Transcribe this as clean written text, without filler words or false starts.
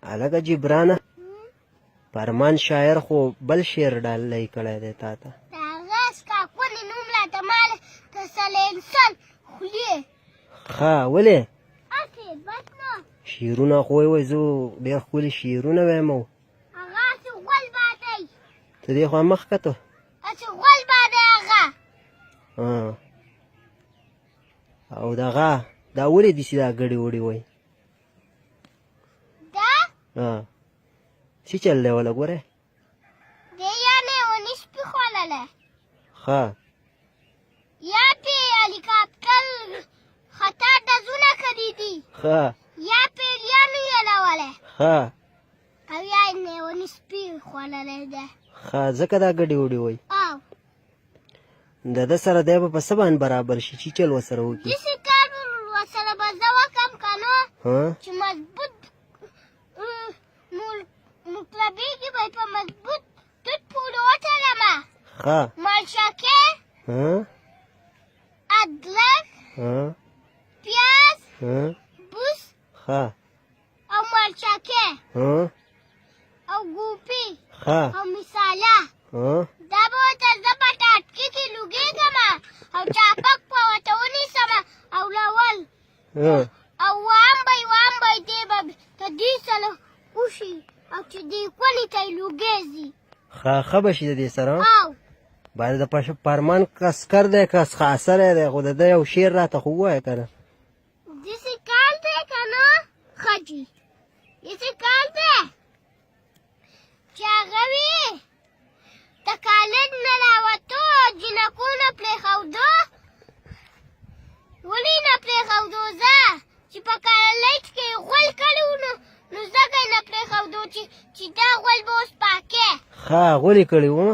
هلکه جبرانه فرمان شاعر خو بل شعر ډالۍ کړی دی تا ته د هغه سکاکونې نوم راته مال تسلینسن خولې ښه ولې هسې بس نو شعرونه خو وایي زه ډېر ښکلي شعرونه وایم او هغه هسې غول بادی ته دې خوا مخ کته هسې غول بادی هغه او دغه دا ولې داسې دا ګډې وړې وایي دا څه چل دی وله ګوره دې یعنې ونې سپي خوړلی ښه یا پې هلیکاپټر خطر ډزونه کړي دي ښه یا پیریانو یېلولی ښه او یا یې ونې سپي خوړلی دی ښه ځکه دا ګډې وړې وایي او د ده سره دی به په څه باندې برابر شي چې چل ورسره وکړي داسې کار ورسره به زه وکړم که نو چې مضبوط مطلبېږي به یې په مضبوط توت پورې وتړمه ښه مالشکې ادرک پیاز بوس ښه او مالشکې او ګوپي او مساله دا به ورته زه په ټاټکي کې لوګېږمه او چاپک به ورته ونیسمه او لول او وامبی دی به د دې سره وشي او چې دې کونې ته یې لوګېږي ښه به شي د دې سره او باید د فرمان کسکر دی کس خاصری دی خو د ده یو شعر راته خو ووایه که نه داسې کار دی که نه ښه جي داسې کار دی چې هغه وي د کالج نه راوتو جینکو نه پرېښودو ولې نه پرېښودو زه چې په کالج کې یې غول کړي وو نو ځکه یې نه پرېښودو چې دا غول به اوس پاکې ښه غول یې کړي وو